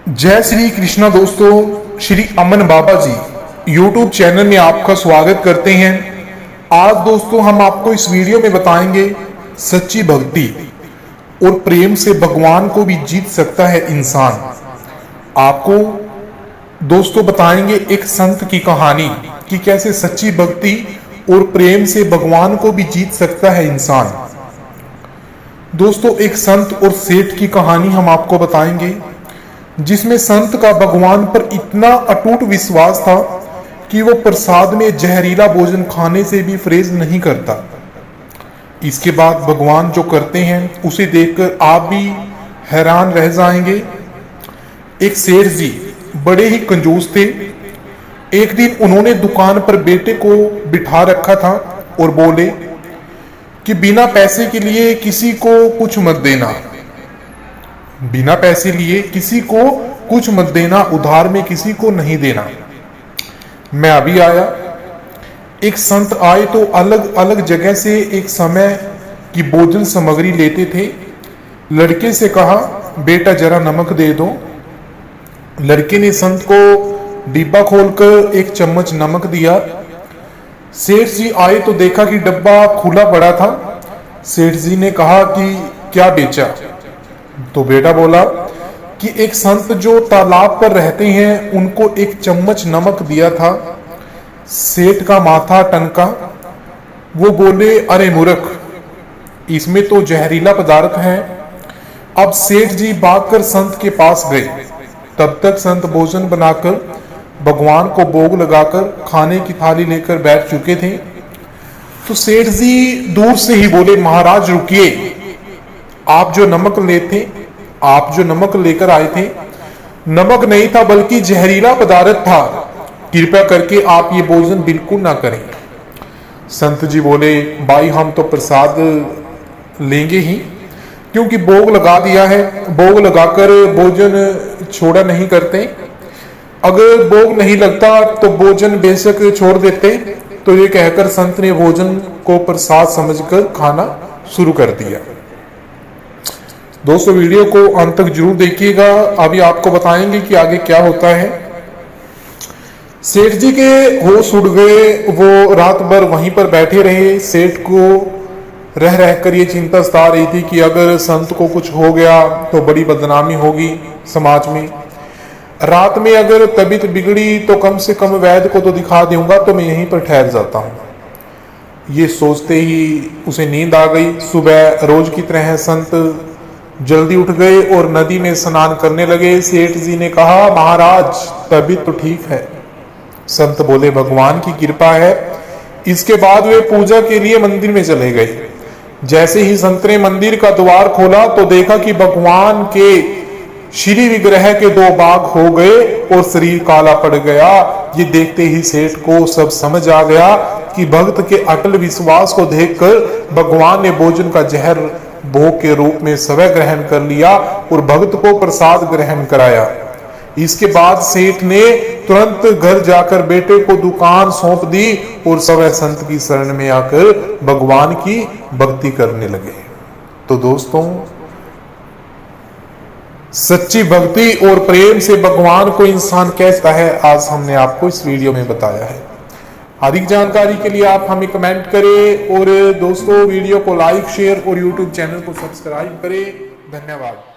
जय श्री कृष्णा दोस्तों, श्री अमन बाबा जी YouTube channel में आपका स्वागत करते हैं। आज दोस्तों हम आपको इस वीडियो में बताएंगे सच्ची भक्ति और प्रेम से भगवान को भी जीत सकता है इंसान। आपको दोस्तों बताएंगे एक संत की कहानी कि कैसे सच्ची भक्ति और प्रेम से भगवान को भी जीत सकता है इंसान। दोस्तों एक संत और सेठ की कहानी हम आपको बताएंगे जिसमें संत का भगवान पर इतना अटूट विश्वास था कि वो प्रसाद में जहरीला भोजन खाने से भी परहेज नहीं करता। इसके बाद भगवान जो करते हैं उसे देखकर आप भी हैरान रह जाएंगे। एक सेठ जी बड़े ही कंजूस थे। एक दिन उन्होंने दुकान पर बेटे को बिठा रखा था और बोले कि बिना पैसे के लिए किसी को कुछ मत देना, बिना पैसे लिए किसी को कुछ मत देना, उधार में किसी को नहीं देना। मैं अभी आया। एक संत आए तो अलग अलग जगह से एक समय की भोजन सामग्री लेते थे। लड़के से कहा, बेटा जरा नमक दे दो। लड़के ने संत को डिब्बा खोलकर एक चम्मच नमक दिया। सेठ जी आए तो देखा कि डब्बा खुला पड़ा था। सेठ जी ने कहा कि क्या बेचा? तो बेटा बोला कि एक संत जो तालाब पर रहते हैं उनको एक चम्मच नमक दिया था। सेठ का माथा टनका। वो बोले, अरे मूर्ख, इसमें तो जहरीला पदार्थ है। अब सेठ जी भागकर संत के पास गए। तब तक संत भोजन बनाकर भगवान को भोग लगाकर खाने की थाली लेकर बैठ चुके थे। तो सेठ जी दूर से ही बोले, महाराज रुकिए, आप जो नमक लेकर आए थे, नमक नहीं था बल्कि जहरीला पदार्थ था। कृपया करके आप ये भोजन बिल्कुल ना करें। संत जी बोले, भाई हम तो प्रसाद लेंगे ही, क्योंकि भोग लगा दिया है, भोग लगाकर भोजन छोड़ा नहीं करते। अगर भोग नहीं लगता तो भोजन बेशक छोड़ देते। तो ये कहकर संत ने भोजन को प्रसाद समझकर खाना शुरू कर दिया। दोस्तों वीडियो को अंत तक जरूर देखिएगा, अभी आपको बताएंगे कि आगे क्या होता है। सेठ जी के होश उड़ गए। वो रात भर वहीं पर बैठे रहे। सेठ को रह रहकर ये चिंता सता रही थी कि अगर संत को कुछ हो गया तो बड़ी बदनामी होगी समाज में। रात में अगर तबीयत बिगड़ी तो कम से कम वैद्य को तो दिखा दूंगा, तो मैं यहीं पर ठहर जाता हूं। ये सोचते ही उसे नींद आ गई। सुबह रोज की तरह संत जल्दी उठ गए और नदी में स्नान करने लगे। सेठ जी ने कहा, महाराज तबीयत तो ठीक है। संत बोले, भगवान की कृपा है। इसके बाद वे पूजा के लिए मंदिर में चले गए। जैसे ही संत ने मंदिर का द्वार खोला तो देखा कि भगवान के श्री विग्रह के दो भाग हो गए और शरीर काला पड़ गया। ये देखते ही सेठ को सब समझ आ गया कि भक्त के अटल विश्वास को देखकर भगवान ने भोजन का जहर भोग के रूप में स्वयं ग्रहण कर लिया और भक्त को प्रसाद ग्रहण कराया। इसके बाद सेठ ने तुरंत घर जाकर बेटे को दुकान सौंप दी और स्वयं संत की शरण में आकर भगवान की भक्ति करने लगे। तो दोस्तों सच्ची भक्ति और प्रेम से भगवान को इंसान कैसा है, आज हमने आपको इस वीडियो में बताया है। अधिक जानकारी के लिए आप हमें कमेंट करें और दोस्तों वीडियो को लाइक, शेयर और यूट्यूब चैनल को सब्सक्राइब करें। धन्यवाद।